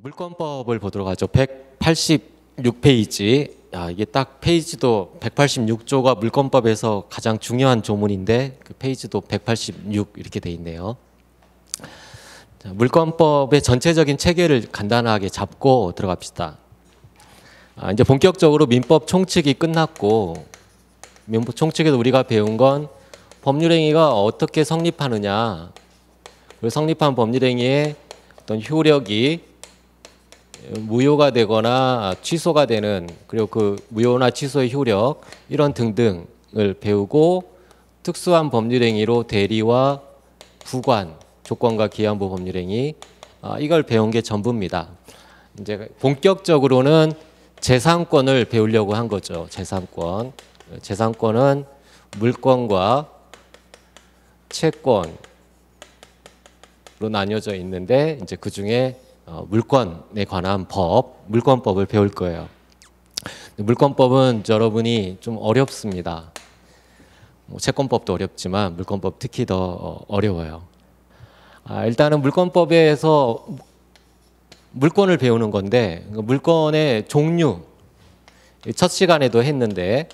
물권법을 보도록 하죠. 186페이지. 이게 딱 페이지도 186조가 물권법에서 가장 중요한 조문인데 그 페이지도 186 이렇게 돼 있네요. 자, 물권법의 전체적인 체계를 간단하게 잡고 들어갑시다. 이제 본격적으로 민법 총칙이 끝났고, 민법 총칙에서 우리가 배운 건 법률행위가 어떻게 성립하느냐, 그리고 성립한 법률행위의 어떤 효력이 무효가 되거나 취소가 되는, 그리고 그 무효나 취소의 효력 이런 등등을 배우고, 특수한 법률행위로 대리와 부관, 조건과 기한부 법률행위, 이걸 배운 게 전부입니다. 이제 본격적으로는 재산권을 배우려고 한 거죠. 재산권. 재산권은 물권과 채권으로 나뉘어져 있는데, 이제 그 중에 물권에 관한 법, 물권법을 배울 거예요. 물권법은 여러분이 좀 어렵습니다. 채권법도 어렵지만 물권법 특히 더 어려워요. 일단은 물권법에서 물권을 배우는 건데, 물권의 종류, 첫 시간에도 했는데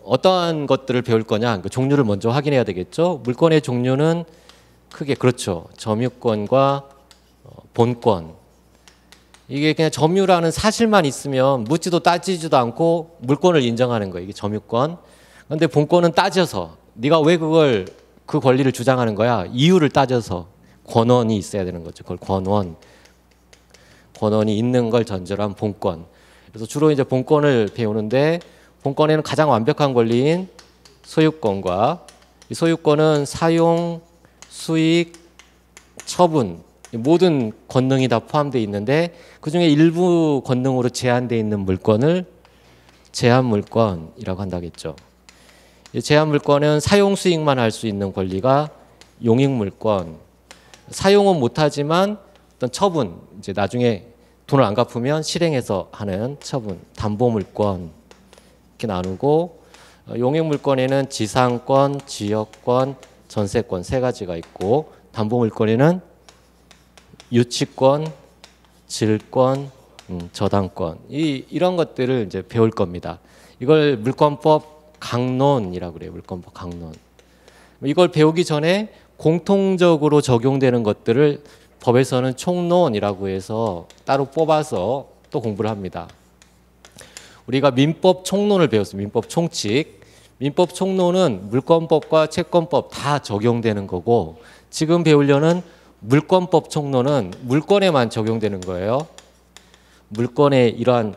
어떠한 것들을 배울 거냐, 그 종류를 먼저 확인해야 되겠죠. 물권의 종류는 크게 그렇죠. 점유권과 본권. 이게 그냥 점유라는 사실만 있으면 묻지도 따지지도 않고 물권을 인정하는 거예요. 이게 점유권. 그런데 본권은 따져서 네가 왜 그 권리를 주장하는 거야? 이유를 따져서 권원이 있어야 되는 거죠. 그걸 권원이 있는 걸 전제로 한 본권. 그래서 주로 이제 본권을 배우는데, 본권에는 가장 완벽한 권리인 소유권과, 이 소유권은 사용, 수익, 처분, 모든 권능이 다 포함되어 있는데, 그중에 일부 권능으로 제한되어 있는 물권을 제한물권이라고 한다겠죠. 제한물권은 사용, 수익만 할 수 있는 권리가 용익물권. 사용은 못하지만 어떤 처분, 이제 나중에 돈을 안 갚으면 실행해서 하는 처분, 담보물권 이렇게 나누고, 용익물권에는 지상권, 지역권, 전세권 세 가지가 있고, 담보물권에는 유치권, 질권, 저당권, 이런 것들을 이제 배울 겁니다. 이걸 물권법 강론이라고 그래요. 물권법 강론. 이걸 배우기 전에 공통적으로 적용되는 것들을 법에서는 총론이라고 해서 따로 뽑아서 또 공부를 합니다. 우리가 민법 총론을 배웠어요. 민법 총칙. 민법 총론은 물권법과 채권법 다 적용되는 거고, 지금 배우려는 물권법 총론은 물권에만 적용되는 거예요. 물권에 이러한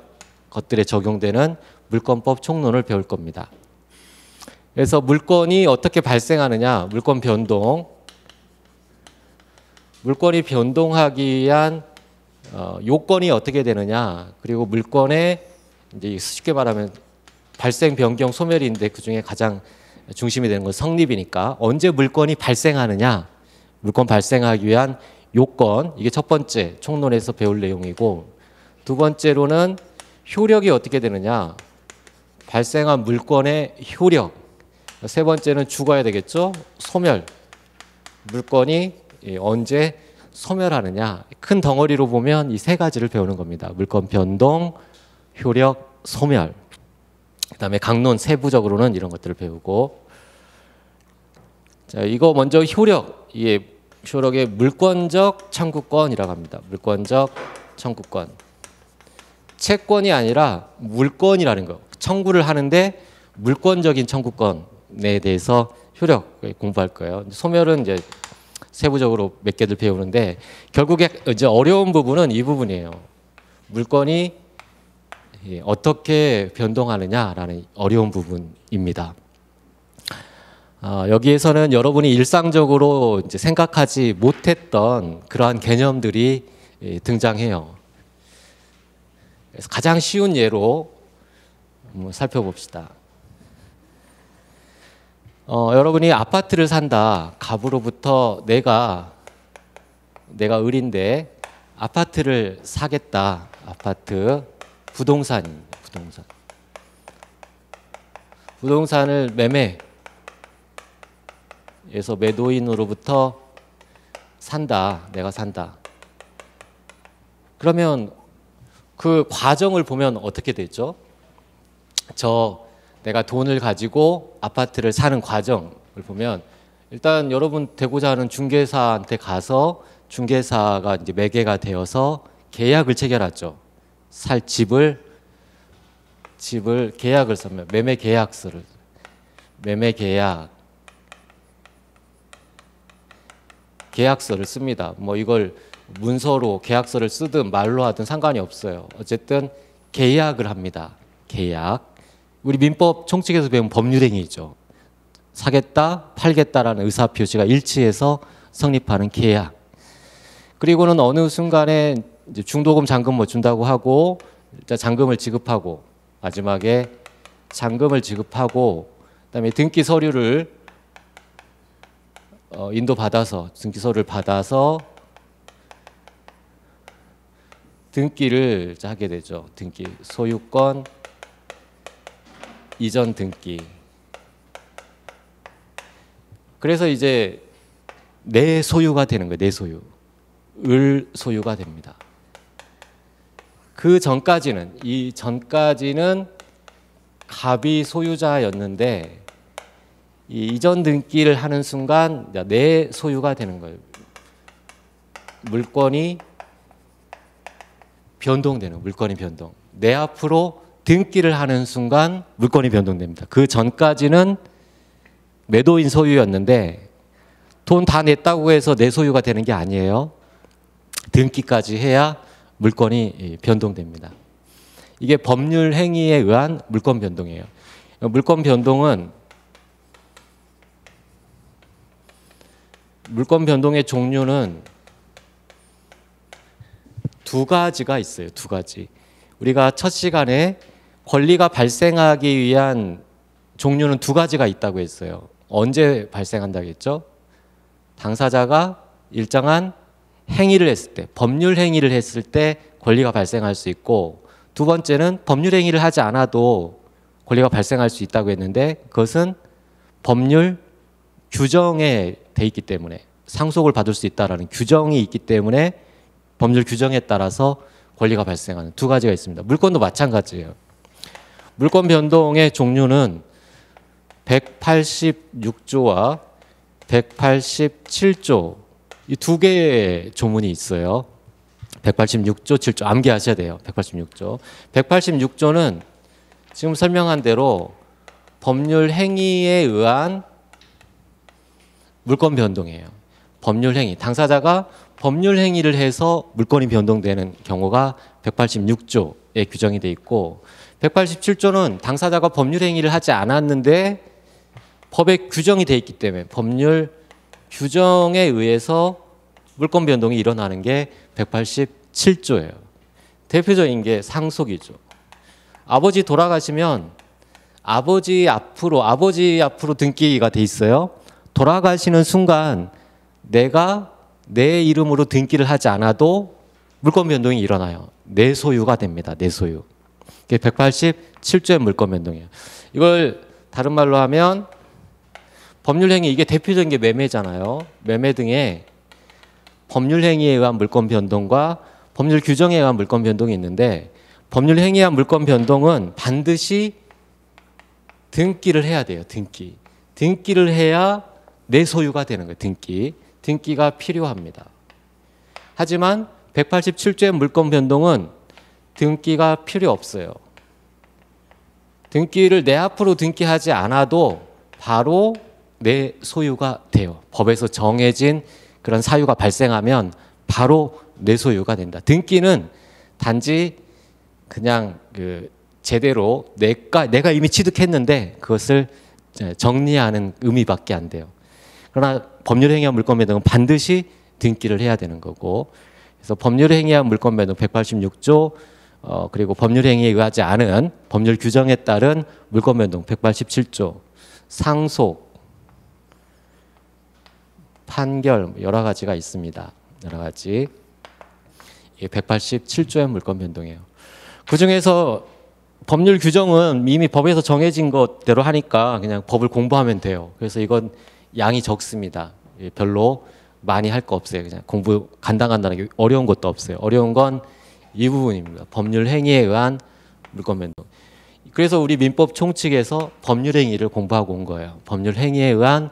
것들에 적용되는 물권법 총론을 배울 겁니다. 그래서 물권이 어떻게 발생하느냐, 물권 변동. 물권이 변동하기 위한 요건이 어떻게 되느냐, 그리고 물권의 이제 쉽게 말하면 발생, 변경, 소멸인데 그 중에 가장 중심이 되는 건 성립이니까 언제 물권이 발생하느냐, 물권 발생하기 위한 요건, 이게 첫 번째 총론에서 배울 내용이고, 두 번째로는 효력이 어떻게 되느냐, 발생한 물권의 효력. 세 번째는 죽어야 되겠죠. 소멸. 물권이 언제 소멸하느냐. 큰 덩어리로 보면 이 세 가지를 배우는 겁니다. 물권 변동, 효력, 소멸. 그다음에 강론 세부적으로는 이런 것들을 배우고. 자, 이거 먼저 효력. 이게 효력의 물권적 청구권이라고 합니다. 물권적 청구권. 채권이 아니라 물권이라는 거. 청구를 하는데 물권적인 청구권에 대해서 효력 공부할 거예요. 소멸은 이제 세부적으로 몇 개들 배우는데, 결국에 이제 어려운 부분은 이 부분이에요. 물권이 어떻게 변동하느냐라는 어려운 부분입니다. 여기에서는 여러분이 일상적으로 이제 생각하지 못했던 그러한 개념들이 등장해요. 그래서 가장 쉬운 예로 한번 살펴봅시다. 여러분이 아파트를 산다. 갑으로부터 내가 을인데 아파트를 사겠다. 아파트, 부동산입니다. 부동산을 매매해서 매도인으로부터 산다. 내가 산다. 그러면 그 과정을 보면 어떻게 되죠? 내가 돈을 가지고 아파트를 사는 과정을 보면 일단 여러분 되고자 하는 중개사한테 가서 중개사가 이제 매개가 되어서 계약을 체결하죠. 살 집을 계약을 쓰면 매매 계약서를 계약서를 씁니다. 뭐 이걸 문서로 계약서를 쓰든 말로 하든 상관이 없어요. 어쨌든 계약을 합니다. 계약. 우리 민법 총칙에서 배운 법률행위죠. 사겠다, 팔겠다라는 의사표시가 일치해서 성립하는 계약. 그리고는 어느 순간에 이제 중도금, 잔금 뭐 준다고 하고 일단 잔금을 지급하고 마지막에 잔금을 지급하고 그다음에 등기 서류를 인도받아서 등기 서류를 받아서 등기를 하게 되죠. 등기, 소유권, 이전 등기. 그래서 이제 내 소유가 되는 거예요. 내 소유. 을 소유가 됩니다. 그 전까지는 갑이 소유자였는데 이 이전 등기를 하는 순간 내 소유가 되는 거예요. 물건이 변동되는 물건이 변동. 내 앞으로 등기를 하는 순간 물건이 변동됩니다. 그 전까지는 매도인 소유였는데 돈 다 냈다고 해서 내 소유가 되는 게 아니에요. 등기까지 해야 물건이 변동됩니다. 이게 법률 행위에 의한 물건 변동이에요. 물건 변동의 종류는 두 가지가 있어요. 두 가지. 우리가 첫 시간에 권리가 발생하기 위한 종류는 두 가지가 있다고 했어요. 언제 발생한다고 했죠? 당사자가 일정한 행위를 했을 때, 법률 행위를 했을 때 권리가 발생할 수 있고, 두 번째는 법률 행위를 하지 않아도 권리가 발생할 수 있다고 했는데 그것은 법률 규정에 돼 있기 때문에 상속을 받을 수 있다라는 규정이 있기 때문에 법률 규정에 따라서 권리가 발생하는 두 가지가 있습니다. 물건도 마찬가지예요. 물건 변동의 종류는 186조와 187조 이 두 개의 조문이 있어요. 186조, 7조 암기하셔야 돼요. 186조. 186조는 지금 설명한 대로 법률 행위에 의한 물건 변동이에요. 법률 행위. 당사자가 법률 행위를 해서 물건이 변동되는 경우가 186조에 규정이 돼 있고 187조는 당사자가 법률 행위를 하지 않았는데 법에 규정이 돼 있기 때문에 법률 규정에 의해서 물건 변동이 일어나는 게 187조예요. 대표적인 게 상속이죠. 아버지 돌아가시면 아버지 앞으로 등기가 돼 있어요. 돌아가시는 순간 내가 내 이름으로 등기를 하지 않아도 물건 변동이 일어나요. 내 소유가 됩니다. 내 소유. 이게 187조의 물건 변동이에요. 이걸 다른 말로 하면 법률 행위, 이게 대표적인 게 매매잖아요. 매매 등의 법률 행위에 의한 물건 변동과 법률 규정에 의한 물건 변동이 있는데 법률 행위에 의한 물건 변동은 반드시 등기를 해야 돼요. 등기를 해야 내 소유가 되는 거예요. 등기가 필요합니다. 하지만 187조의 물건 변동은 등기가 필요 없어요. 등기를 내 앞으로 등기하지 않아도 바로 내 소유가 돼요. 법에서 정해진 그런 사유가 발생하면 바로 내 소유가 된다. 등기는 단지 그냥 제대로 내가 이미 취득했는데 그것을 정리하는 의미밖에 안 돼요. 그러나 법률 행위한 물건 변동은 반드시 등기를 해야 되는 거고, 그래서 법률 행위한 물건 변동 186조 그리고 법률 행위에 의하지 않은 법률 규정에 따른 물건 변동 187조, 상속, 판결 여러 가지가 있습니다. 여러 가지. 이게 187조의 물건 변동이에요. 그 중에서 법률 규정은 이미 법에서 정해진 것대로 하니까 그냥 법을 공부하면 돼요. 그래서 이건 양이 적습니다. 별로 많이 할 거 없어요. 그냥 공부 간단하게 어려운 것도 없어요. 어려운 건 이 부분입니다. 법률 행위에 의한 물권 변동. 그래서 우리 민법 총칙에서 법률 행위를 공부하고 온 거예요. 법률 행위에 의한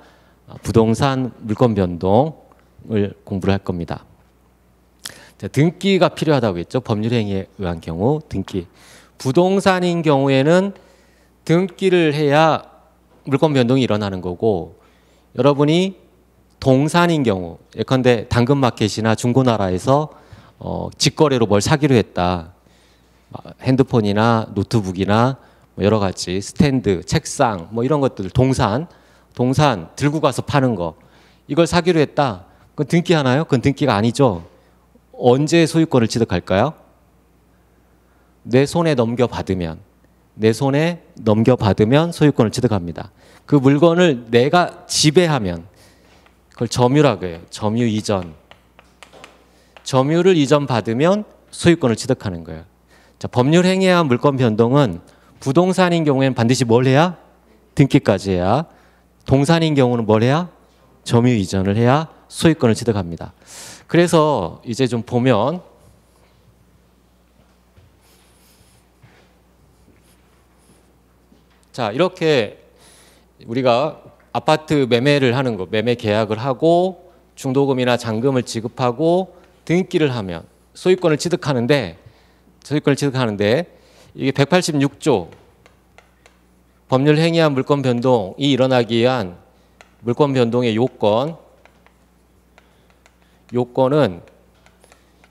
부동산 물권 변동을 공부를 할 겁니다. 자, 등기가 필요하다고 했죠. 법률 행위에 의한 경우 등기. 부동산인 경우에는 등기를 해야 물권 변동이 일어나는 거고, 여러분이 동산인 경우, 예컨대 당근마켓이나 중고나라에서 직거래로 뭘 사기로 했다. 핸드폰이나 노트북이나 뭐 여러 가지 스탠드, 책상 뭐 이런 것들, 동산 들고 가서 파는 거, 이걸 사기로 했다. 그건 등기하나요? 그건 등기가 아니죠. 언제 소유권을 취득할까요? 내 손에 넘겨받으면 소유권을 취득합니다. 그 물건을 내가 지배하면 그걸 점유라고 해요. 점유 이전. 점유를 이전받으면 소유권을 취득하는 거예요. 자, 법률 행위에 의한 물권 변동은 부동산인 경우에는 반드시 뭘 해야? 등기까지 해야. 동산인 경우는 뭘 해야? 점유 이전을 해야 소유권을 취득합니다. 그래서 이제 좀 보면, 자, 이렇게 우리가 아파트 매매를 하는 거, 매매 계약을 하고 중도금이나 잔금을 지급하고 등기를 하면 소유권을 취득하는데 이게 186조 법률 행위한 물권 변동이 일어나기 위한 물권 변동의 요건은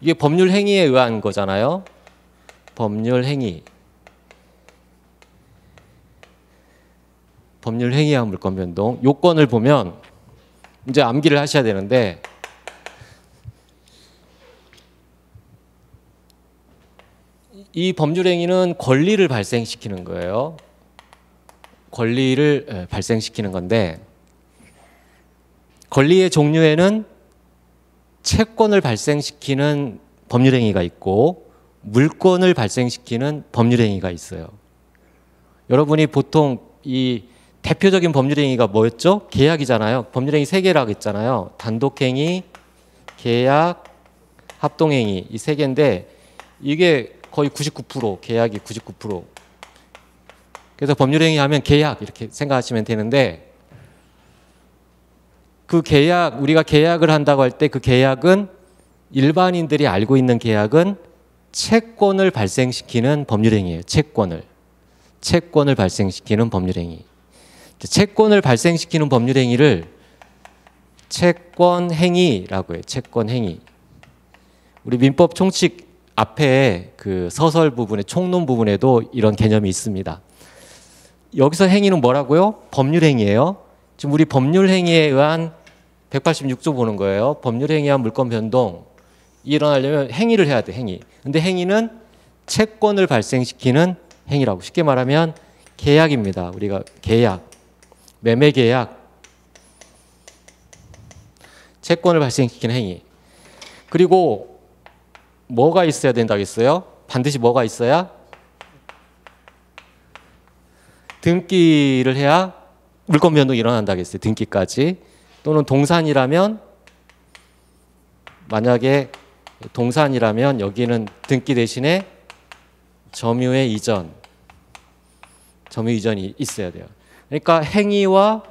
이게 법률 행위에 의한 거잖아요. 법률 행위에 의한 물권 변동 요건을 보면 이제 암기를 하셔야 되는데, 이 법률 행위는 권리를 발생시키는 거예요. 권리를 발생시키는 건데, 권리의 종류에는 채권을 발생시키는 법률 행위가 있고 물권을 발생시키는 법률 행위가 있어요. 여러분이 보통 이 대표적인 법률 행위가 뭐였죠? 계약이잖아요. 법률 행위 3개라고 했잖아요. 단독행위, 계약, 합동행위, 이 3개인데 이게 거의 99%, 계약이 99%. 그래서 법률 행위 하면 계약 이렇게 생각하시면 되는데, 그 계약, 우리가 계약을 한다고 할 때 그 계약은 일반인들이 알고 있는 계약은 채권을 발생시키는 법률 행위예요. 채권을 발생시키는 법률 행위. 채권을 발생시키는 법률 행위를 채권 행위라고 해요. 채권 행위. 우리 민법 총칙 앞에 그 서설 부분에, 총론 부분에도 이런 개념이 있습니다. 여기서 행위는 뭐라고요? 법률 행위예요. 지금 우리 법률 행위에 의한 186조 보는 거예요. 법률 행위에 의한 물권 변동이 일어나려면 행위를 해야 돼, 행위. 근데 행위는 채권을 발생시키는 행위라고. 쉽게 말하면 계약입니다. 우리가 계약, 매매 계약, 채권을 발생시키는 행위. 그리고 뭐가 있어야 된다고 했어요? 반드시 뭐가 있어야? 등기를 해야 물권 변동이 일어난다고 했어요. 등기까지. 또는 동산이라면, 만약에 동산이라면 여기는 등기 대신에 점유 이전이 있어야 돼요. 그러니까 행위와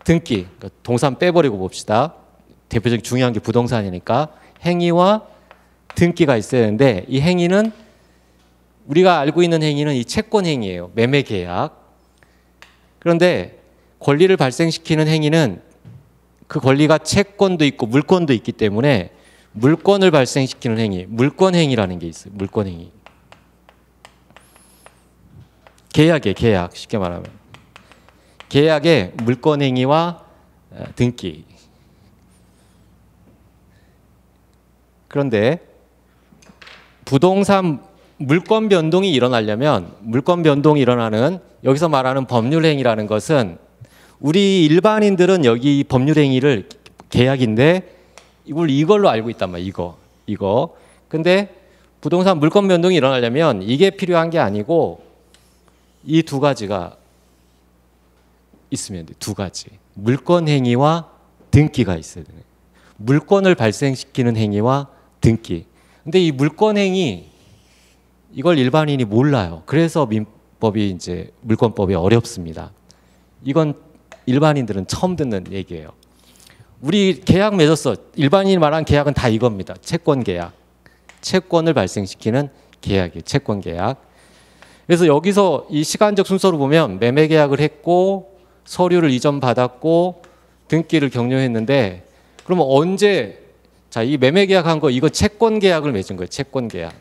등기, 그러니까 동산 빼버리고 봅시다. 대표적인 중요한 게 부동산이니까 행위와 등기가 있어야 되는데, 이 행위는 우리가 알고 있는 행위는 이 채권 행위예요. 매매 계약. 그런데 권리를 발생시키는 행위는 그 권리가 채권도 있고 물권도 있기 때문에 물권을 발생시키는 행위, 물권 행위라는 게 있어요. 물권 행위. 계약이에요. 계약. 쉽게 말하면 계약의 물권 행위와 등기. 그런데 부동산 물권 변동이 일어나려면, 물권 변동이 일어나는 여기서 말하는 법률 행위라는 것은, 우리 일반인들은 여기 법률 행위를 계약인데 이걸로 알고 있단 말이에요. 이거. 근데 부동산 물권 변동이 일어나려면 이게 필요한 게 아니고 이 두 가지가 있으면 돼. 두 가지. 물권 행위와 등기가 있어야 돼. 물권을 발생시키는 행위와 등기. 근데 이 물권행위 이걸 일반인이 몰라요. 그래서 민법이 이제 물권법이 어렵습니다. 이건 일반인들은 처음 듣는 얘기예요. 우리 계약 맺었어. 일반인이 말한 계약은 다 이겁니다. 채권 계약. 채권을 발생시키는 계약이에요. 채권 계약. 그래서 여기서 이 시간적 순서로 보면 매매 계약을 했고 서류를 이전받았고 등기를 격려했는데 그러면 언제 자, 이 매매 계약한 거 이거 채권 계약을 맺은 거예요. 채권 계약.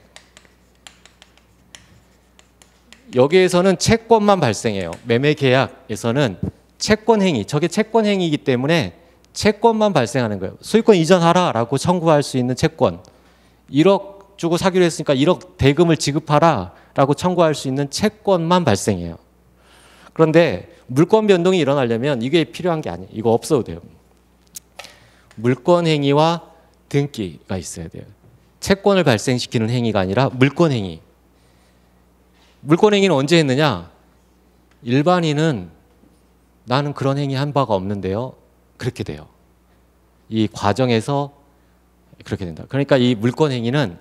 여기에서는 채권만 발생해요. 매매 계약에서는 채권 행위, 저게 채권 행위이기 때문에 채권만 발생하는 거예요. 소유권 이전하라라고 청구할 수 있는 채권. 1억 주고 사기로 했으니까 1억 대금을 지급하라라고 청구할 수 있는 채권만 발생해요. 그런데 물권 변동이 일어나려면 이게 필요한 게 아니에요. 이거 없어도 돼요. 물권 행위와 등기가 있어야 돼요. 채권을 발생시키는 행위가 아니라 물권 행위. 물권 행위는 언제 했느냐? 일반인은 나는 그런 행위 한 바가 없는데요. 그렇게 돼요. 이 과정에서 그렇게 된다. 그러니까 이 물권 행위는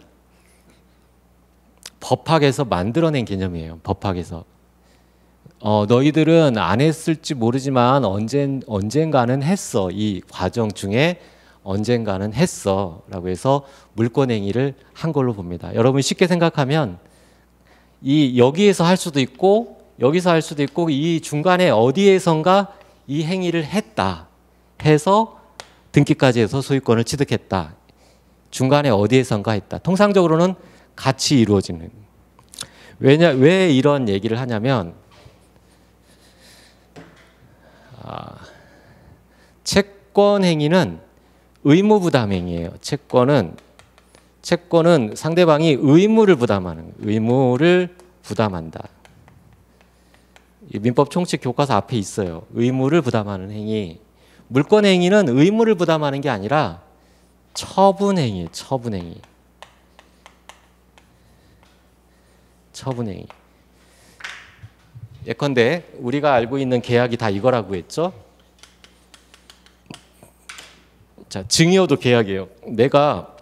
법학에서 만들어낸 개념이에요. 법학에서. 너희들은 안 했을지 모르지만 언젠가는 했어. 이 과정 중에 언젠가는 했어. 라고 해서 물권 행위를 한 걸로 봅니다. 여러분 쉽게 생각하면 여기에서 할 수도 있고 여기서 할 수도 있고 이 중간에 어디에선가 이 행위를 했다 해서 등기까지 해서 소유권을 취득했다. 중간에 어디에선가 했다. 통상적으로는 같이 이루어지는. 왜 이런 얘기를 하냐면 채권 행위는 의무 부담 행위예요. 채권은 상대방이 의무를 부담하는, 의무를 부담한다. 민법 총칙 교과서 앞에 있어요. 의무를 부담하는 행위. 물권 행위는 의무를 부담하는 게 아니라 처분 행위, 처분 행위. 처분 행위. 예컨대 우리가 알고 있는 계약이 다 이거라고 했죠. 자, 증여도 계약이에요. 내가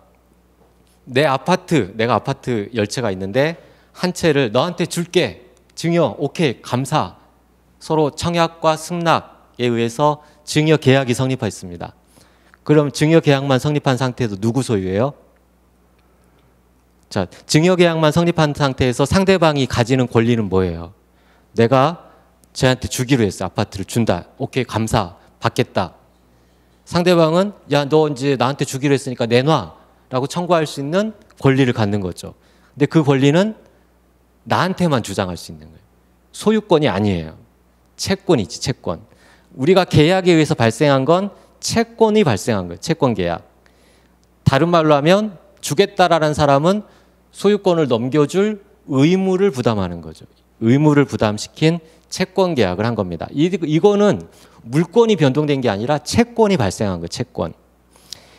아파트 열채가 있는데 한 채를 너한테 줄게. 증여, 오케이, 감사. 서로 청약과 승낙에 의해서 증여 계약이 성립했습니다. 그럼 증여 계약만 성립한 상태에서 누구 소유예요? 자, 증여 계약만 성립한 상태에서 상대방이 가지는 권리는 뭐예요? 내가 쟤한테 주기로 했어. 아파트를 준다. 오케이, 감사. 받겠다. 상대방은 야, 너 이제 나한테 주기로 했으니까 내놔. 라고 청구할 수 있는 권리를 갖는 거죠. 근데 그 권리는 나한테만 주장할 수 있는 거예요. 소유권이 아니에요. 채권이지, 채권. 우리가 계약에 의해서 발생한 건 채권이 발생한 거예요. 채권 계약. 다른 말로 하면 주겠다라는 사람은 소유권을 넘겨줄 의무를 부담하는 거죠. 의무를 부담시킨 채권 계약을 한 겁니다. 이거는 물권이 변동된 게 아니라 채권이 발생한 거예요. 채권.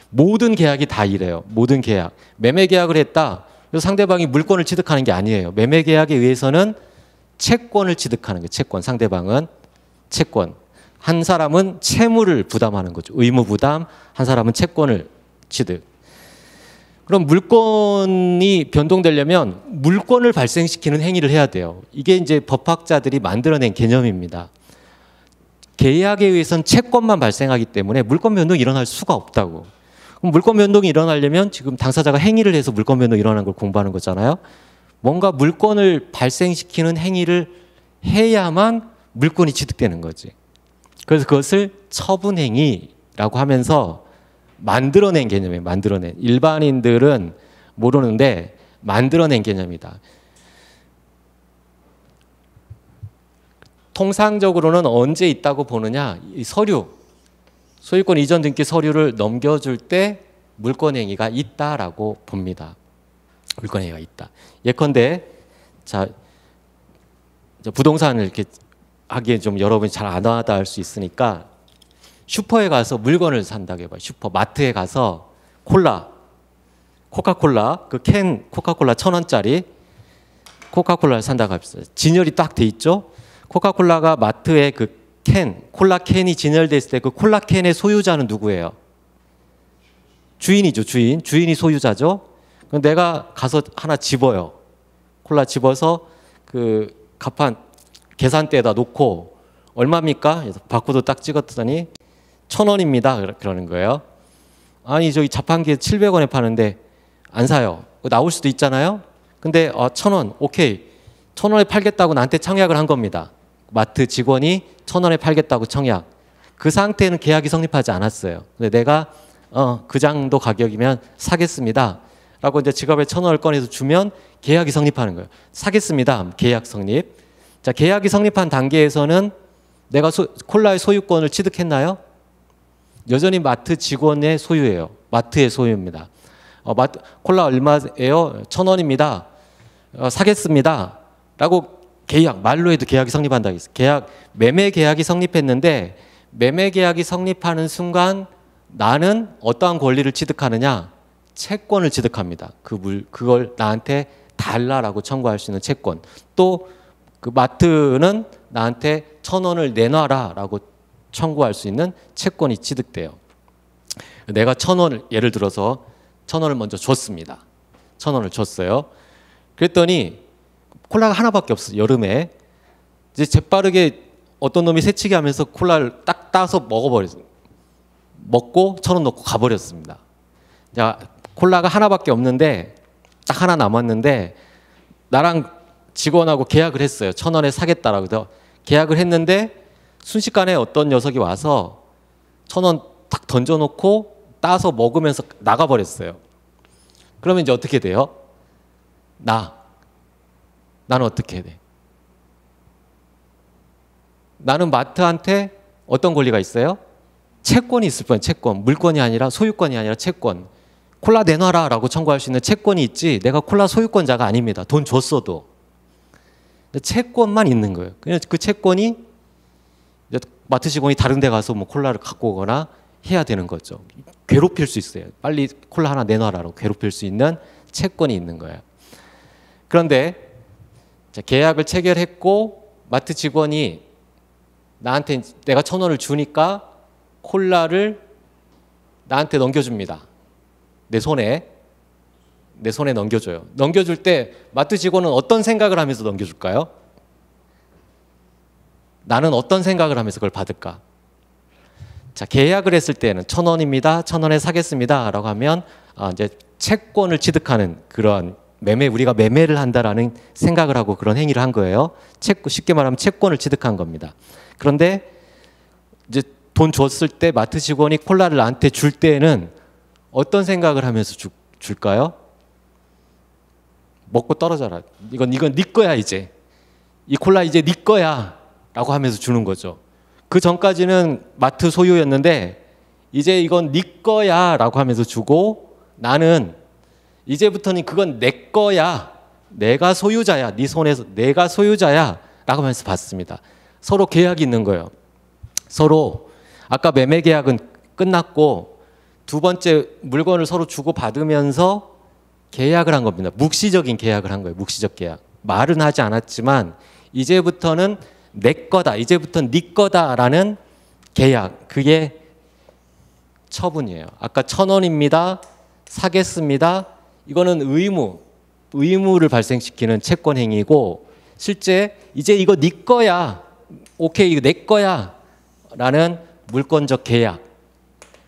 모든 계약이 다 이래요. 모든 계약. 매매 계약을 했다. 그래서 상대방이 물권을 취득하는 게 아니에요. 매매 계약에 의해서는 채권을 취득하는 거예요. 채권. 상대방은 채권. 한 사람은 채무를 부담하는 거죠. 의무 부담. 한 사람은 채권을 취득. 그럼 물권이 변동되려면 물권을 발생시키는 행위를 해야 돼요. 이게 이제 법학자들이 만들어낸 개념입니다. 계약에 의해서는 채권만 발생하기 때문에 물권 변동이 일어날 수가 없다고. 그럼 물권 변동이 일어나려면 지금 당사자가 행위를 해서 물권 변동이 일어나는 걸 공부하는 거잖아요. 뭔가 물권을 발생시키는 행위를 해야만 물권이 취득되는 거지. 그래서 그것을 처분행위라고 하면서 만들어낸 개념이에요. 만들어낸. 일반인들은 모르는데 만들어낸 개념이다. 통상적으로는 언제 있다고 보느냐. 이 서류, 소유권 이전 등기 서류를 넘겨줄 때 물권행위가 있다라고 봅니다. 물권행위가 있다. 예컨대 자 부동산을 이렇게 하기에 좀 여러분이 잘 안 와닿을 수 있으니까 슈퍼에 가서 물건을 산다고 해봐요. 슈퍼 마트에 가서 코카콜라 그 캔 코카콜라 1,000원짜리 코카콜라를 산다고 합시다. 진열이 딱 돼 있죠. 코카콜라가 마트에 그 콜라 캔이 진열돼 있을 때 그 콜라 캔의 소유자는 누구예요? 주인이죠. 주인이 소유자죠. 그럼 내가 가서 하나 집어요. 콜라 집어서 그 가판 계산대에다 놓고 얼마입니까? 그래서 바코드 딱 찍었더니 1,000원입니다. 그러는 거예요. 아니 저기 자판기에 700원에 파는데 안 사요. 나올 수도 있잖아요. 근데 1,000원 오케이. 1,000원에 팔겠다고 나한테 청약을 한 겁니다. 마트 직원이 1,000원에 팔겠다고 청약. 그 상태는 계약이 성립하지 않았어요. 근데 내가 그 정도 가격이면 사겠습니다. 라고 이제 지갑에 1,000원을 꺼내서 주면 계약이 성립하는 거예요. 사겠습니다. 계약 성립. 자, 계약이 성립한 단계에서는 내가 콜라의 소유권을 취득했나요? 여전히 마트 직원의 소유예요. 마트의 소유입니다. 콜라 얼마예요? 1,000원입니다. 사겠습니다. 라고 계약, 말로 해도 계약이 성립한다고 했어요. 계약, 매매 계약이 성립했는데 매매 계약이 성립하는 순간 나는 어떠한 권리를 취득하느냐? 채권을 취득합니다. 그걸 나한테 달라라고 청구할 수 있는 채권. 또 그 마트는 나한테 1,000원을 내놔라라고 청구할 수 있는 채권이 취득돼요. 내가 1,000원을 예를 들어서 1,000원을 먼저 줬습니다. 1,000원을 줬어요. 그랬더니 콜라가 하나밖에 없어. 여름에 이제 재빠르게 어떤 놈이 새치기 하면서 콜라를 딱 따서 먹어버렸어요. 먹고 1,000원 넣고 가버렸습니다. 자, 콜라가 하나밖에 없는데 딱 하나 남았는데 나랑 직원하고 계약을 했어요. 1,000원에 사겠다라고 해서 계약을 했는데 순식간에 어떤 녀석이 와서 1,000원 딱 던져놓고 따서 먹으면서 나가버렸어요. 그러면 이제 어떻게 돼요? 나는 어떻게 해야 돼? 나는 마트한테 어떤 권리가 있어요? 채권이 있을 뿐, 채권. 물건이 아니라 소유권이 아니라 채권. 콜라 내놔라 라고 청구할 수 있는 채권이 있지 내가 콜라 소유권자가 아닙니다. 돈 줬어도. 채권만 있는 거예요. 그냥 그 채권이 마트 직원이 다른 데 가서 뭐 콜라를 갖고 오거나 해야 되는 거죠. 괴롭힐 수 있어요. 빨리 콜라 하나 내놔라고 괴롭힐 수 있는 채권이 있는 거예요. 그런데 계약을 체결했고 마트 직원이 나한테 내가 1,000원을 주니까 콜라를 나한테 넘겨줍니다. 내 손에 넘겨줘요. 넘겨줄 때 마트 직원은 어떤 생각을 하면서 넘겨줄까요? 나는 어떤 생각을 하면서 그걸 받을까? 자, 계약을 했을 때는 1,000원입니다. 1,000원에 사겠습니다. 라고 하면 이제 채권을 취득하는 그런 우리가 매매를 한다라는 생각을 하고 그런 행위를 한 거예요. 쉽게 말하면 채권을 취득한 겁니다. 그런데 이제 돈 줬을 때 마트 직원이 콜라를 나한테 줄 때는 어떤 생각을 하면서 줄까요? 먹고 떨어져라. 이건 네 거야 이제. 이 콜라 이제 네 거야 라고 하면서 주는 거죠. 그 전까지는 마트 소유였는데 이제 이건 네 거야 라고 하면서 주고 나는 이제부터는 그건 내 거야. 내가 소유자야. 네 손에서 내가 소유자야 라고 하면서 받습니다. 서로 계약이 있는 거예요. 서로 아까 매매 계약은 끝났고 두 번째 물건을 서로 주고 받으면서 계약을 한 겁니다. 묵시적인 계약을 한 거예요. 묵시적 계약. 말은 하지 않았지만 이제부터는 내 거다. 이제부터는 네 거다라는 계약. 그게 처분이에요. 아까 1,000원입니다. 사겠습니다. 이거는 의무를 발생시키는 채권 행위고 실제 이제 이거 네 거야. 오케이 이거 내 거야. 라는 물권적 계약.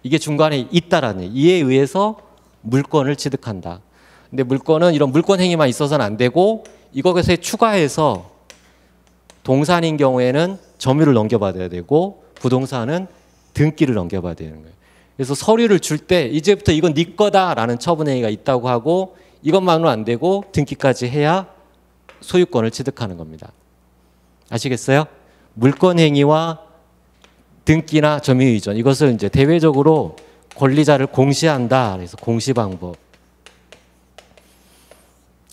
이게 중간에 있다라는 이에 의해서 물권을 취득한다. 근데 물권은 이런 물권 행위만 있어서는 안 되고 이것에 추가해서 동산인 경우에는 점유를 넘겨받아야 되고 부동산은 등기를 넘겨받아야 되는 거예요. 그래서 서류를 줄 때 이제부터 이건 네 거다라는 처분행위가 있다고 하고 이것만으로 안 되고 등기까지 해야 소유권을 취득하는 겁니다. 아시겠어요? 물권 행위와 등기나 점유 이전 이것을 이제 대외적으로 권리자를 공시한다. 그래서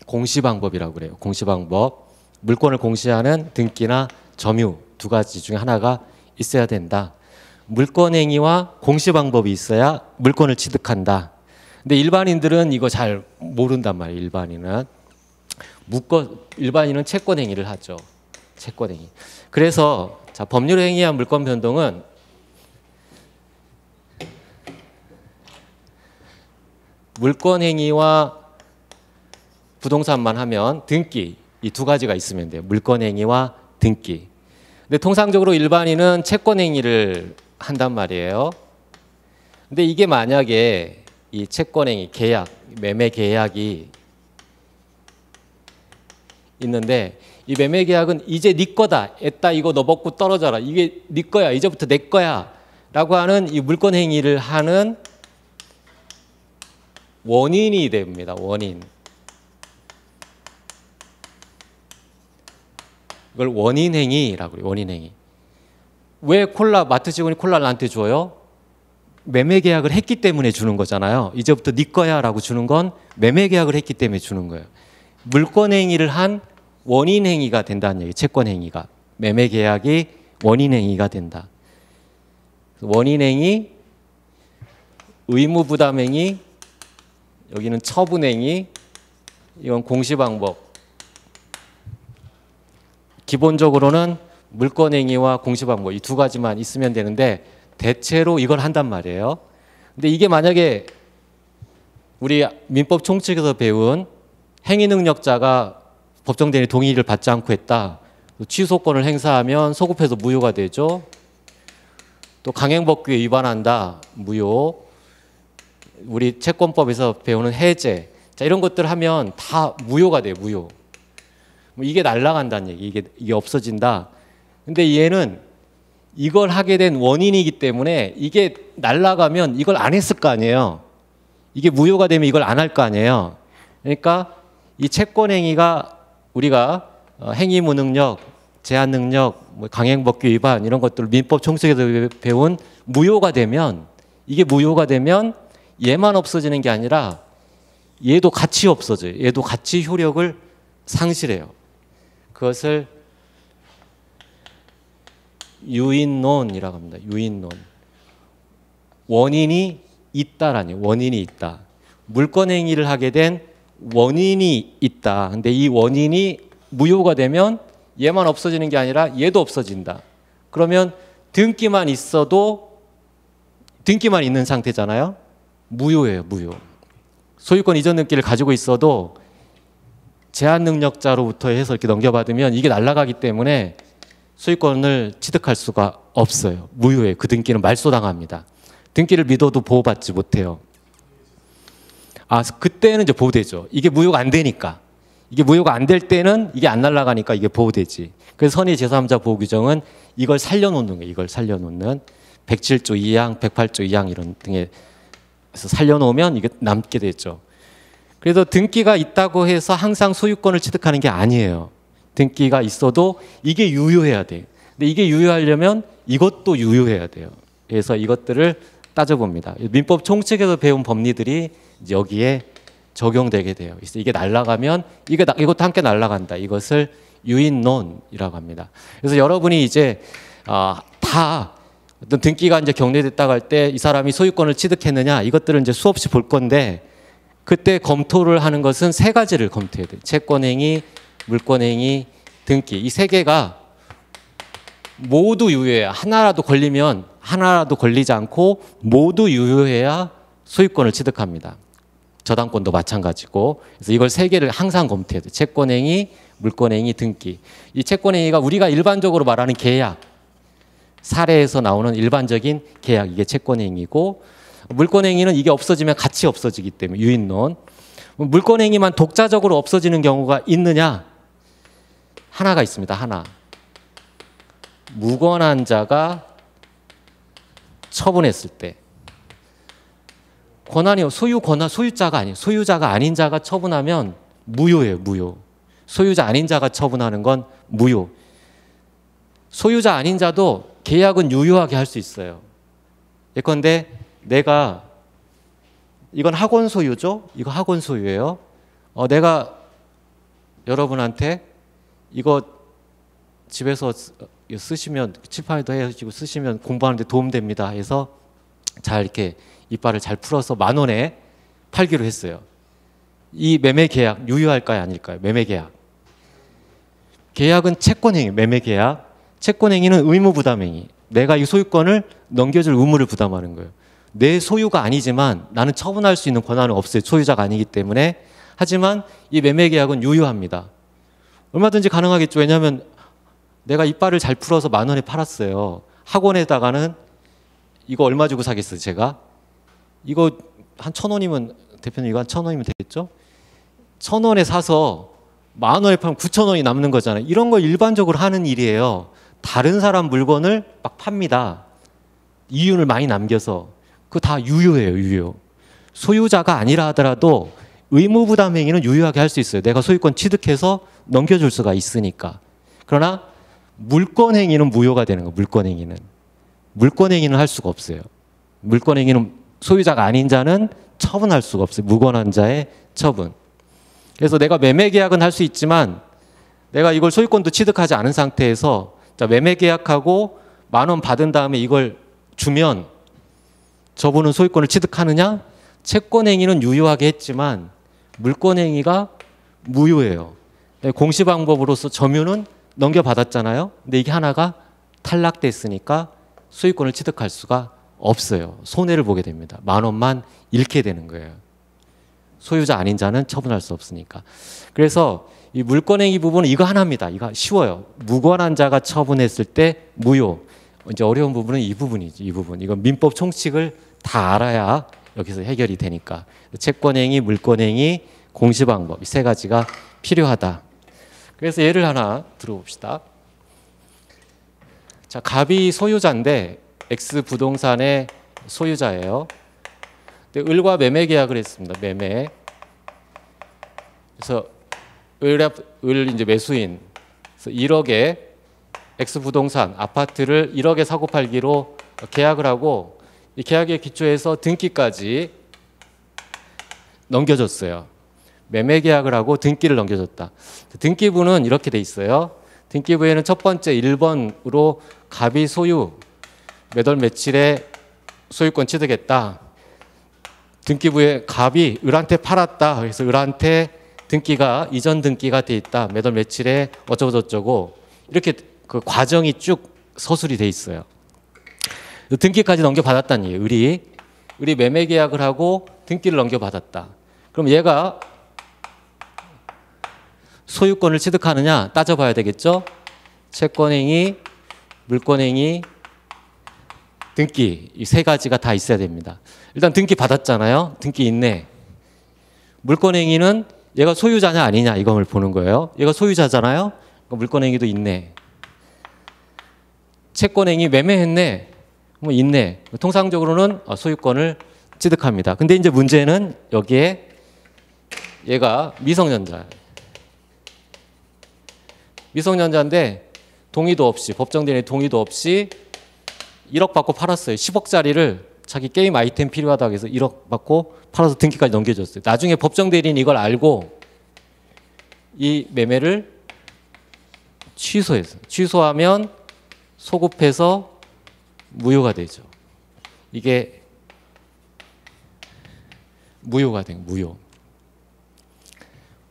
공시방법이라고 그래요. 공시방법. 물권을 공시하는 등기나 점유 두 가지 중에 하나가 있어야 된다. 물권 행위와 공시방법이 있어야 물권을 취득한다. 근데 일반인들은 이거 잘 모른단 말이에요. 일반인은 채권 행위를 하죠. 채권 행위. 그래서 자, 법률 행위와 물권 변동은 물권 행위와 부동산만 하면 등기 이 두 가지가 있으면 돼요. 물권행위와 등기. 근데 통상적으로 일반인은 채권행위를 한단 말이에요. 근데 이게 만약에 이 채권행위, 계약, 매매 계약이 있는데 이 매매 계약은 이제 네 거다. 애따 이거 너 먹고 떨어져라. 이게 네 거야. 이제부터 내 거야. 라고 하는 이 물권행위를 하는 원인이 됩니다. 원인. 이걸 원인행위라고 해요. 원인행위. 왜 마트 직원이 콜라를 나한테 줘요? 매매 계약을 했기 때문에 주는 거잖아요. 이제부터 네 거야 라고 주는 건 매매 계약을 했기 때문에 주는 거예요. 물권행위를 한 원인행위가 된다는 얘기예요. 채권행위가. 매매 계약이 원인행위가 된다. 원인행위, 의무부담행위, 여기는 처분행위, 이건 공시방법. 기본적으로는 물권행위와 공시방법 이 두 가지만 있으면 되는데 대체로 이걸 한단 말이에요. 근데 이게 만약에 우리 민법 총칙에서 배운 행위능력자가 법정 대리 동의를 받지 않고 했다. 취소권을 행사하면 소급해서 무효가 되죠. 또 강행법규에 위반한다. 무효. 우리 채권법에서 배우는 해제. 자, 이런 것들 하면 다 무효가 돼요. 무효. 이게 날아간다는 얘기. 이게 없어진다. 근데 얘는 이걸 하게 된 원인이기 때문에 이게 날아가면 이걸 안 했을 거 아니에요. 이게 무효가 되면 이걸 안 할 거 아니에요. 그러니까 이 채권행위가 우리가 행위무능력, 제한능력, 강행법규 위반 이런 것들 민법 총칙에서 배운 무효가 되면 이게 무효가 되면 얘만 없어지는 게 아니라 얘도 같이 없어져요. 얘도 같이 효력을 상실해요. 그것을 유인론이라고 합니다. 유인론. 원인이 있다라니 원인이 있다. 물권행위를 하게 된 원인이 있다. 근데 이 원인이 무효가 되면 얘만 없어지는 게 아니라 얘도 없어진다. 그러면 등기만 있어도 등기만 있는 상태잖아요. 무효예요. 무효. 소유권 이전 등기를 가지고 있어도 제한 능력자로부터 해서 이렇게 넘겨받으면 이게 날아가기 때문에 소유권을 취득할 수가 없어요. 무효예요. 그 등기는 말소당합니다. 등기를 믿어도 보호받지 못해요. 그때는 이제 보호되죠. 이게 무효가 안 되니까. 이게 무효가 안 될 때는 이게 안 날아가니까 이게 보호되지. 그래서 선의 제3자 보호 규정은 이걸 살려놓는 거예요. 이걸 살려놓는 107조 2항, 108조 2항 이런 등에서 살려놓으면 이게 남게 되죠. 그래서 등기가 있다고 해서 항상 소유권을 취득하는 게 아니에요. 등기가 있어도 이게 유효해야 돼요. 근데 이게 유효하려면 이것도 유효해야 돼요. 그래서 이것들을 따져봅니다. 민법 총칙에서 배운 법리들이 여기에 적용되게 돼요. 그래서 이게 날아가면 이것도 함께 날아간다. 이것을 유인론이라고 합니다. 그래서 여러분이 이제 다 어떤 등기가 이제 경례됐다고 할 때 이 사람이 소유권을 취득했느냐 이것들을 이제 수없이 볼 건데 그때 검토를 하는 것은 세 가지를 검토해야 돼요. 채권행위, 물권행위, 등기 이 세 개가 모두 유효해야 하나라도 걸리지 않고 모두 유효해야 소유권을 취득합니다. 저당권도 마찬가지고 그래서 이걸 세 개를 항상 검토해야 돼요. 채권행위, 물권행위, 등기. 이 채권행위가 우리가 일반적으로 말하는 계약, 사례에서 나오는 일반적인 계약 이게 채권행위고 물권행위는 이게 없어지면 같이 없어지기 때문에 유인론. 물권행위만 독자적으로 없어지는 경우가 있느냐? 하나가 있습니다. 하나. 무권한 자가 처분했을 때. 권한이 소유자가 아니에요. 소유자가 아닌 자가 처분하면 무효예요. 무효. 소유자 아닌 자가 처분하는 건 무효. 소유자 아닌 자도 계약은 유효하게 할 수 있어요. 예컨대 내가 이건 학원 소유죠. 이거 학원 소유예요. 내가 여러분한테 이거 집에서 쓰시면 칠판에도 해가지고 쓰시면 공부하는데 도움됩니다 해서 잘 이렇게 이빨을 잘 풀어서 10,000원에 팔기로 했어요. 이 매매 계약 유효할까요? 아닐까요? 매매 계약. 계약은 채권행위, 매매 계약. 채권행위는 의무부담행위. 내가 이 소유권을 넘겨줄 의무를 부담하는 거예요. 내 소유가 아니지만 나는 처분할 수 있는 권한은 없어요. 소유자가 아니기 때문에 하지만 이 매매 계약은 유효합니다. 얼마든지 가능하겠죠. 왜냐하면 내가 이빨을 잘 풀어서 10,000원에 팔았어요. 학원에다가는 이거 얼마 주고 사겠어요, 제가? 이거 한 1,000원이면, 대표님 이거 한 1,000원이면 되겠죠? 1,000원에 사서 10,000원에 팔면 9,000원이 남는 거잖아요. 이런 걸 일반적으로 하는 일이에요. 다른 사람 물건을 막 팝니다. 이윤을 많이 남겨서. 그거 다 유효예요, 유효. 소유자가 아니라 하더라도 의무부담 행위는 유효하게 할 수 있어요. 내가 소유권 취득해서 넘겨줄 수가 있으니까. 그러나 물권 행위는 무효가 되는 거예요. 물권 행위는. 물권 행위는 할 수가 없어요. 물권 행위는 소유자가 아닌 자는 처분할 수가 없어요. 무권한 자의 처분. 그래서 내가 매매 계약은 할 수 있지만 내가 이걸 소유권도 취득하지 않은 상태에서 자, 매매 계약하고 10,000원 받은 다음에 이걸 주면 저분은 소유권을 취득하느냐? 채권 행위는 유효하게 했지만 물권 행위가 무효예요. 공시 방법으로서 점유는 넘겨받았잖아요. 근데 이게 하나가 탈락됐으니까 소유권을 취득할 수가 없어요. 손해를 보게 됩니다. 10,000원만 잃게 되는 거예요. 소유자 아닌 자는 처분할 수 없으니까. 그래서 이 물권행위 부분은 이거 하나입니다. 이거 쉬워요. 무권한 자가 처분했을 때 무효. 이제 어려운 부분은 이 부분이지. 이 부분. 이건 민법 총칙을 다 알아야 여기서 해결이 되니까. 채권행위, 물권행위, 공시방법 이 세 가지가 필요하다. 그래서 예를 하나 들어봅시다. 자, 갑이 소유자인데 X 부동산의 소유자예요. 근데 을과 매매 계약을 했습니다. 매매. 그래서 을 이제 매수인. 그래서 1억에 X 부동산 아파트를 1억에 사고 팔기로 계약을 하고 이 계약에 기초해서 등기까지 넘겨줬어요. 매매 계약을 하고 등기를 넘겨줬다. 등기부는 이렇게 돼 있어요. 등기부에는 첫 번째 1번으로 갑이 소유 몇 월 며칠에 소유권 취득했다. 등기부에 갑이 을한테 팔았다. 그래서 을한테 등기가 이전 등기가 돼 있다. 몇 월 며칠에 어쩌고저쩌고 이렇게 그 과정이 쭉 서술이 돼 있어요. 등기까지 넘겨받았다는 얘기예요. 을이 매매 계약을 하고 등기를 넘겨받았다. 그럼 얘가 소유권을 취득하느냐 따져봐야 되겠죠. 채권행위, 물권행위, 등기 이 세 가지가 다 있어야 됩니다. 일단 등기 받았잖아요. 등기 있네. 물권행위는 얘가 소유자냐 아니냐 이걸 보는 거예요. 얘가 소유자잖아요. 물권행위도 있네. 채권행위 매매했네. 뭐 있네. 통상적으로는 소유권을 취득합니다. 근데 이제 문제는 여기에 얘가 미성년자. 미성년자인데 동의도 없이 법정 대리인 동의도 없이 1억 받고 팔았어요. 10억짜리를 자기 게임 아이템 필요하다고 해서 1억 받고 팔아서 등기까지 넘겨줬어요. 나중에 법정 대리인이 이걸 알고 이 매매를 취소했어요. 취소하면 소급해서 무효가 되죠. 이게 무효가 돼요. 무효.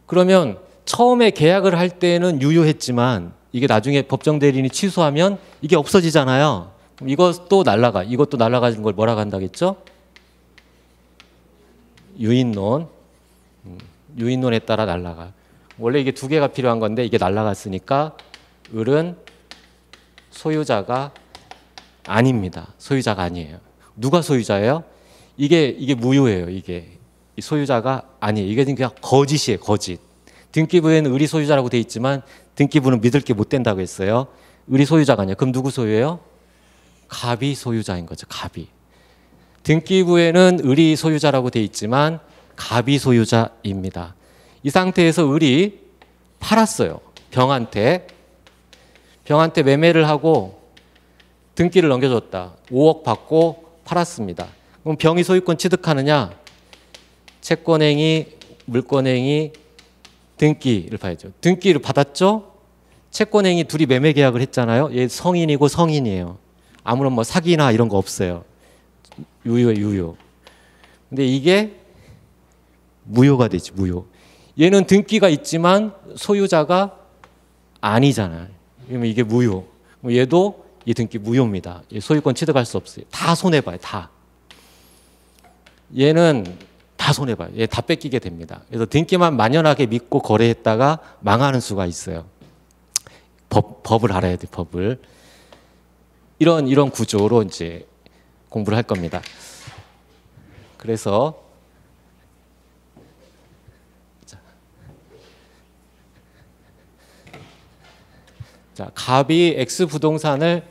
그러면 처음에 계약을 할 때는 유효했지만 이게 나중에 법정 대리인이 취소하면 이게 없어지잖아요. 그럼 이것도 날라가. 이것도 날라가는 걸 뭐라고 한다겠죠? 유인론. 유인론에 따라 날라가. 원래 이게 두 개가 필요한 건데 이게 날라갔으니까 을은 소유자가 아닙니다. 소유자가 아니에요. 누가 소유자예요? 이게 무효예요. 이게 소유자가 아니에요. 이게 그냥 거짓이에요. 거짓. 등기부에는 을이 소유자라고 돼 있지만 등기부는 믿을 게 못 된다고 했어요. 을이 소유자가 아니에요. 그럼 누구 소유예요? 갑이 소유자인 거죠. 갑이. 등기부에는 을이 소유자라고 돼 있지만 갑이 소유자입니다. 이 상태에서 을이 팔았어요. 병한테 매매를 하고 등기를 넘겨줬다. 5억 받고 팔았습니다. 그럼 병이 소유권 취득하느냐? 채권행위, 물권행위, 등기를 봐야죠. 등기를 받았죠? 채권행위 둘이 매매 계약을 했잖아요. 얘 성인이고 성인이에요. 아무런 뭐 사기나 이런 거 없어요. 유효에 유효. 근데 이게 무효가 되지. 무효. 얘는 등기가 있지만 소유자가 아니잖아요. 그러면 이게 무효. 얘도 이 등기 무효입니다. 소유권 취득할 수 없어요. 다 손해봐요. 다. 얘는 다 손해봐요. 얘 다 뺏기게 됩니다. 그래서 등기만 만연하게 믿고 거래했다가 망하는 수가 있어요. 법을 알아야 돼, 법을. 이런 구조로 이제 공부를 할 겁니다. 그래서 자, 갑이 X 부동산을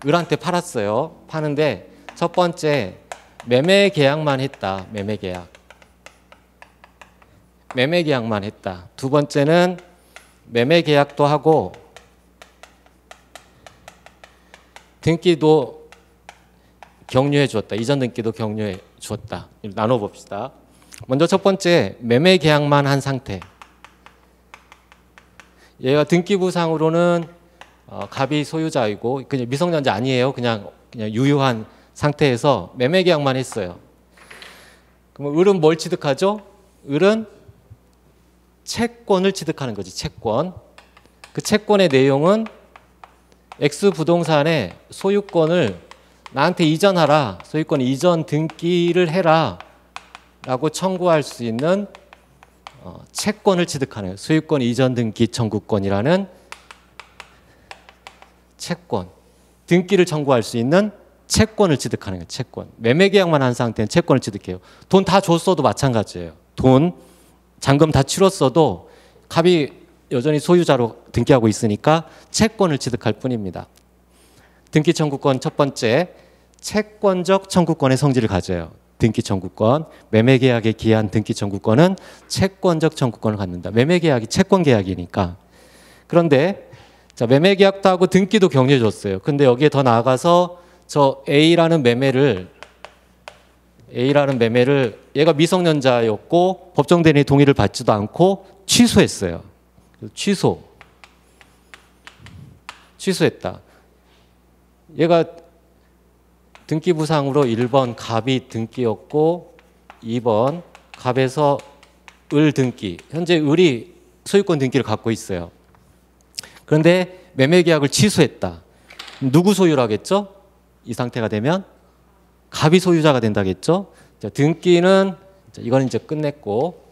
을한테 팔았어요. 파는데 첫 번째 매매 계약만 했다. 매매 계약만 했다. 두 번째는 매매 계약도 하고 등기도 격려해 주었다. 이전 등기도 격려해 주었다. 나눠 봅시다. 먼저 첫 번째 매매 계약만 한 상태. 얘가 등기부상으로는 갑이 소유자이고 그냥 미성년자 아니에요. 그냥 유효한 상태에서 매매 계약만 했어요. 그럼 을은 뭘 취득하죠? 을은 채권을 취득하는 거지. 채권. 그 채권의 내용은 X 부동산의 소유권을 나한테 이전하라. 소유권 이전 등기를 해라. 라고 청구할 수 있는 채권을 취득하는 거예요. 소유권 이전 등기 청구권이라는 채권. 등기를 청구할 수 있는 채권을 취득하는 거예요. 채권. 매매 계약만 한 상태는 채권을 취득해요. 돈 다 줬어도 마찬가지예요. 돈, 잔금 다 치렀어도 갑이 여전히 소유자로 등기하고 있으니까 채권을 취득할 뿐입니다. 등기 청구권 첫 번째, 채권적 청구권의 성질을 가져요. 등기 청구권, 매매 계약에 기한 등기 청구권은 채권적 청구권을 갖는다. 매매 계약이 채권 계약이니까. 그런데 자, 매매 계약도 하고 등기도 격려해 줬어요. 근데 여기에 더 나아가서 저 A라는 매매를 얘가 미성년자였고 법정 대리인의 동의를 받지도 않고 취소했어요. 취소했다. 얘가 등기부상으로 1번 갑이 등기였고 2번 갑에서 을 등기. 현재 을이 소유권 등기를 갖고 있어요. 그런데 매매 계약을 취소했다. 누구 소유라겠죠? 이 상태가 되면 갑이 소유자가 된다겠죠? 자, 등기는 이건 이제 끝냈고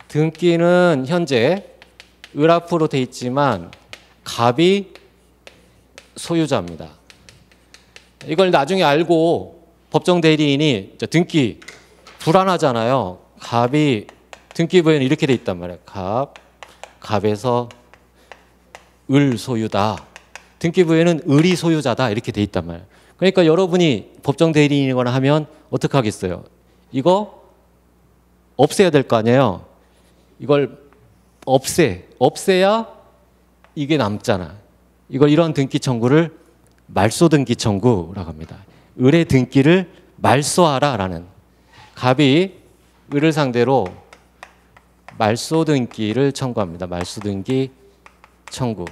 등기는 현재 을 앞으로 돼 있지만 갑이 소유자입니다. 이걸 나중에 알고 법정 대리인이 등기 불안하잖아요. 갑이 등기부에는 이렇게 돼 있단 말이에요. 갑에서 을 소유다. 등기부에는 을이 소유자다. 이렇게 돼 있단 말이에요. 그러니까 여러분이 법정 대리인이거나 하면 어떻게 하겠어요? 이거 없애야 될 거 아니에요. 이걸 없애야 이게 남잖아. 이런 등기 청구를 말소 등기 청구라고 합니다. 을의 등기를 말소하라라는. 갑이 을을 상대로 말소 등기를 청구합니다. 말소 등기 청구.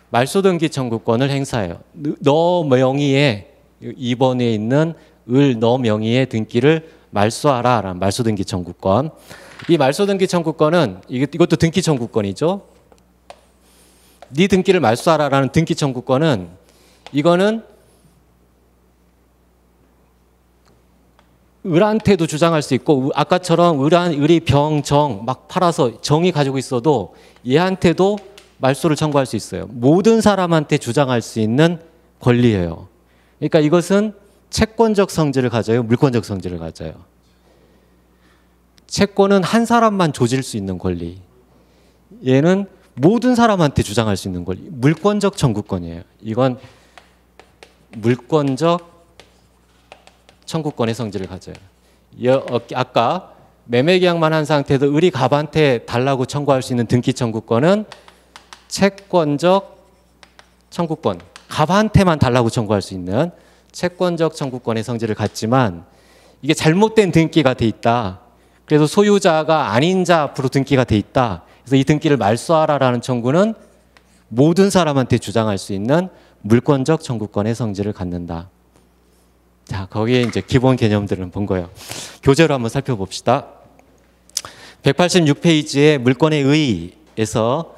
말소 등기 청구권을 행사해요. 너 명의의 2번에 있는 을 너 명의의 등기를 말소하라라는 말소 등기 청구권. 이 말소 등기 청구권은 이것도 등기 청구권이죠. 네 등기를 말소하라라는 등기 청구권은 이거는 을한테도 주장할 수 있고 아까처럼 을이 병, 정 막 팔아서 정이 가지고 있어도 얘한테도 말소를 청구할 수 있어요. 모든 사람한테 주장할 수 있는 권리예요. 그러니까 이것은 채권적 성질을 가져요. 물권적 성질을 가져요. 채권은 한 사람만 조질 수 있는 권리. 얘는 모든 사람한테 주장할 수 있는 권리. 물권적 청구권이에요. 이건 물권적 청구권의 성질을 가져요. 아까 매매 계약만 한 상태에서 을이 갑한테 달라고 청구할 수 있는 등기 청구권은 채권적 청구권. 갑한테만 달라고 청구할 수 있는 채권적 청구권의 성질을 갖지만 이게 잘못된 등기가 돼 있다. 그래서 소유자가 아닌 자 앞으로 등기가 돼 있다. 그래서 이 등기를 말소하라라는 청구는 모든 사람한테 주장할 수 있는 물권적 청구권의 성질을 갖는다. 자, 거기에 이제 기본 개념들은 본 거예요. 교재로 한번 살펴봅시다. 186페이지에 물권의 의의에서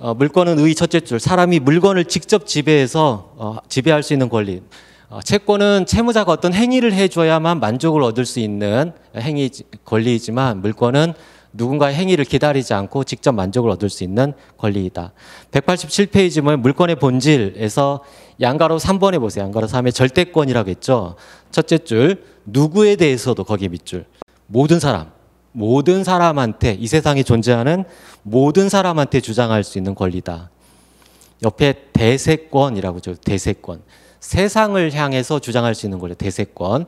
물권은 의 첫째 줄, 사람이 물건을 직접 지배해서 지배할 수 있는 권리. 채권은 채무자가 어떤 행위를 해줘야만 만족을 얻을 수 있는 권리이지만 물권은 누군가의 행위를 기다리지 않고 직접 만족을 얻을 수 있는 권리이다. 187페이지 보면 물권의 본질에서 양가로 3번에 보세요. 양가로 3의 절대권이라고 했죠. 첫째 줄, 누구에 대해서도 거기 밑줄. 모든 사람한테, 이 세상에 존재하는 모든 사람한테 주장할 수 있는 권리다. 옆에 대세권이라고 죠. 대세권. 세상을 향해서 주장할 수 있는 권리, 대세권.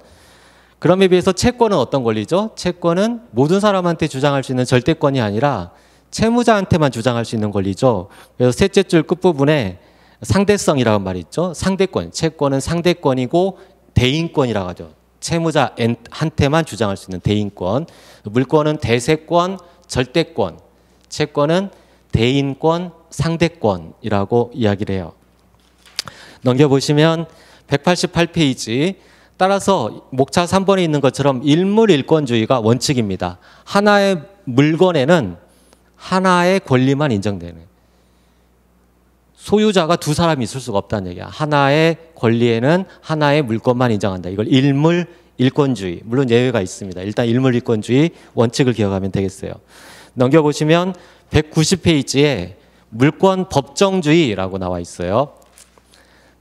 그럼에 비해서 채권은 어떤 권리죠? 채권은 모든 사람한테 주장할 수 있는 절대권이 아니라 채무자한테만 주장할 수 있는 권리죠. 그래서 셋째 줄 끝부분에 상대성이라는 말이 있죠. 상대권, 채권은 상대권이고 대인권이라고 하죠. 채무자한테만 주장할 수 있는 대인권. 물권은 대세권, 절대권. 채권은 대인권, 상대권이라고 이야기를 해요. 넘겨보시면 188페이지. 따라서 목차 3번에 있는 것처럼 일물일권주의가 원칙입니다. 하나의 물건에는 하나의 권리만 인정되는. 소유자가 두 사람이 있을 수가 없다는 얘기야. 하나의 권리에는 하나의 물건만 인정한다. 이걸 일물일권주의. 물론 예외가 있습니다. 일단 일물일권주의 원칙을 기억하면 되겠어요. 넘겨보시면 190페이지에 물권 법정주의라고 나와 있어요.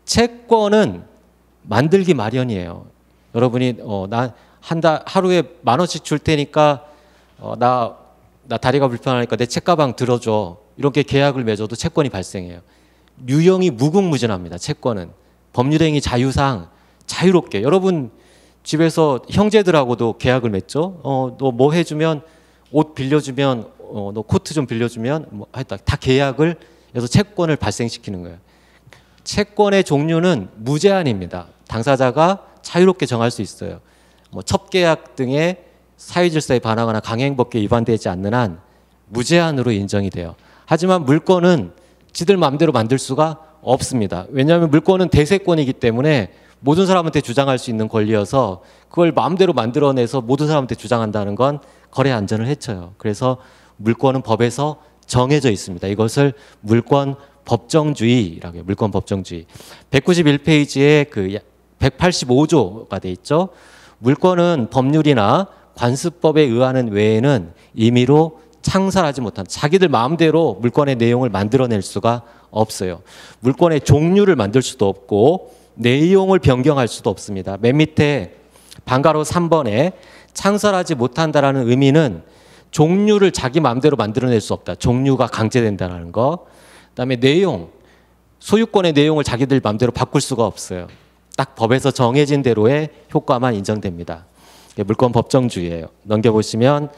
채권은 만들기 마련이에요. 여러분이 나 하루에 10,000원씩 줄 테니까 나 다리가 불편하니까 내 책가방 들어줘. 이렇게 계약을 맺어도 채권이 발생해요. 유형이 무궁무진합니다. 채권은. 법률행위 자유상 자유롭게. 여러분 집에서 형제들하고도 계약을 맺죠. 너 뭐 해주면 옷 빌려주면 너 코트 좀 빌려주면 뭐 하여튼 다 계약을 해서 채권을 발생시키는 거예요. 채권의 종류는 무제한입니다. 당사자가 자유롭게 정할 수 있어요. 뭐 첩계약 등의 사회질서에 반하거나 강행법규에 위반되지 않는 한 무제한으로 인정이 돼요. 하지만 물권은 지들 마음대로 만들 수가 없습니다. 왜냐하면 물권은 대세권이기 때문에 모든 사람한테 주장할 수 있는 권리여서 그걸 마음대로 만들어내서 모든 사람한테 주장한다는 건 거래 안전을 해쳐요. 그래서 물권은 법에서 정해져 있습니다. 이것을 물권 법정주의라고 해요. 물권 법정주의. 191페이지에 그 185조가 돼 있죠. 물권은 법률이나 관습법에 의하는 외에는 임의로 창설하지 못한, 자기들 마음대로 물권의 내용을 만들어낼 수가 없어요. 물권의 종류를 만들 수도 없고 내용을 변경할 수도 없습니다. 맨 밑에 반가로 3번에 창설하지 못한다라는 의미는 종류를 자기 마음대로 만들어낼 수 없다. 종류가 강제된다는 거. 그다음에 내용, 소유권의 내용을 자기들 마음대로 바꿀 수가 없어요. 딱 법에서 정해진 대로의 효과만 인정됩니다. 물권 법정주의예요. 넘겨보시면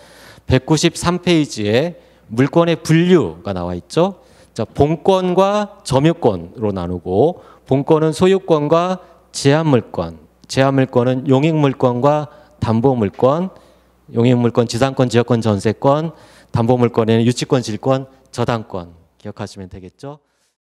193페이지에 물권의 분류가 나와 있죠. 자, 본권과 점유권으로 나누고, 본권은 소유권과 제한물권, 제한물권은 용익물권과 담보물권, 용익물권, 지상권, 지역권, 전세권, 담보물권에는 유치권, 질권, 저당권 기억하시면 되겠죠.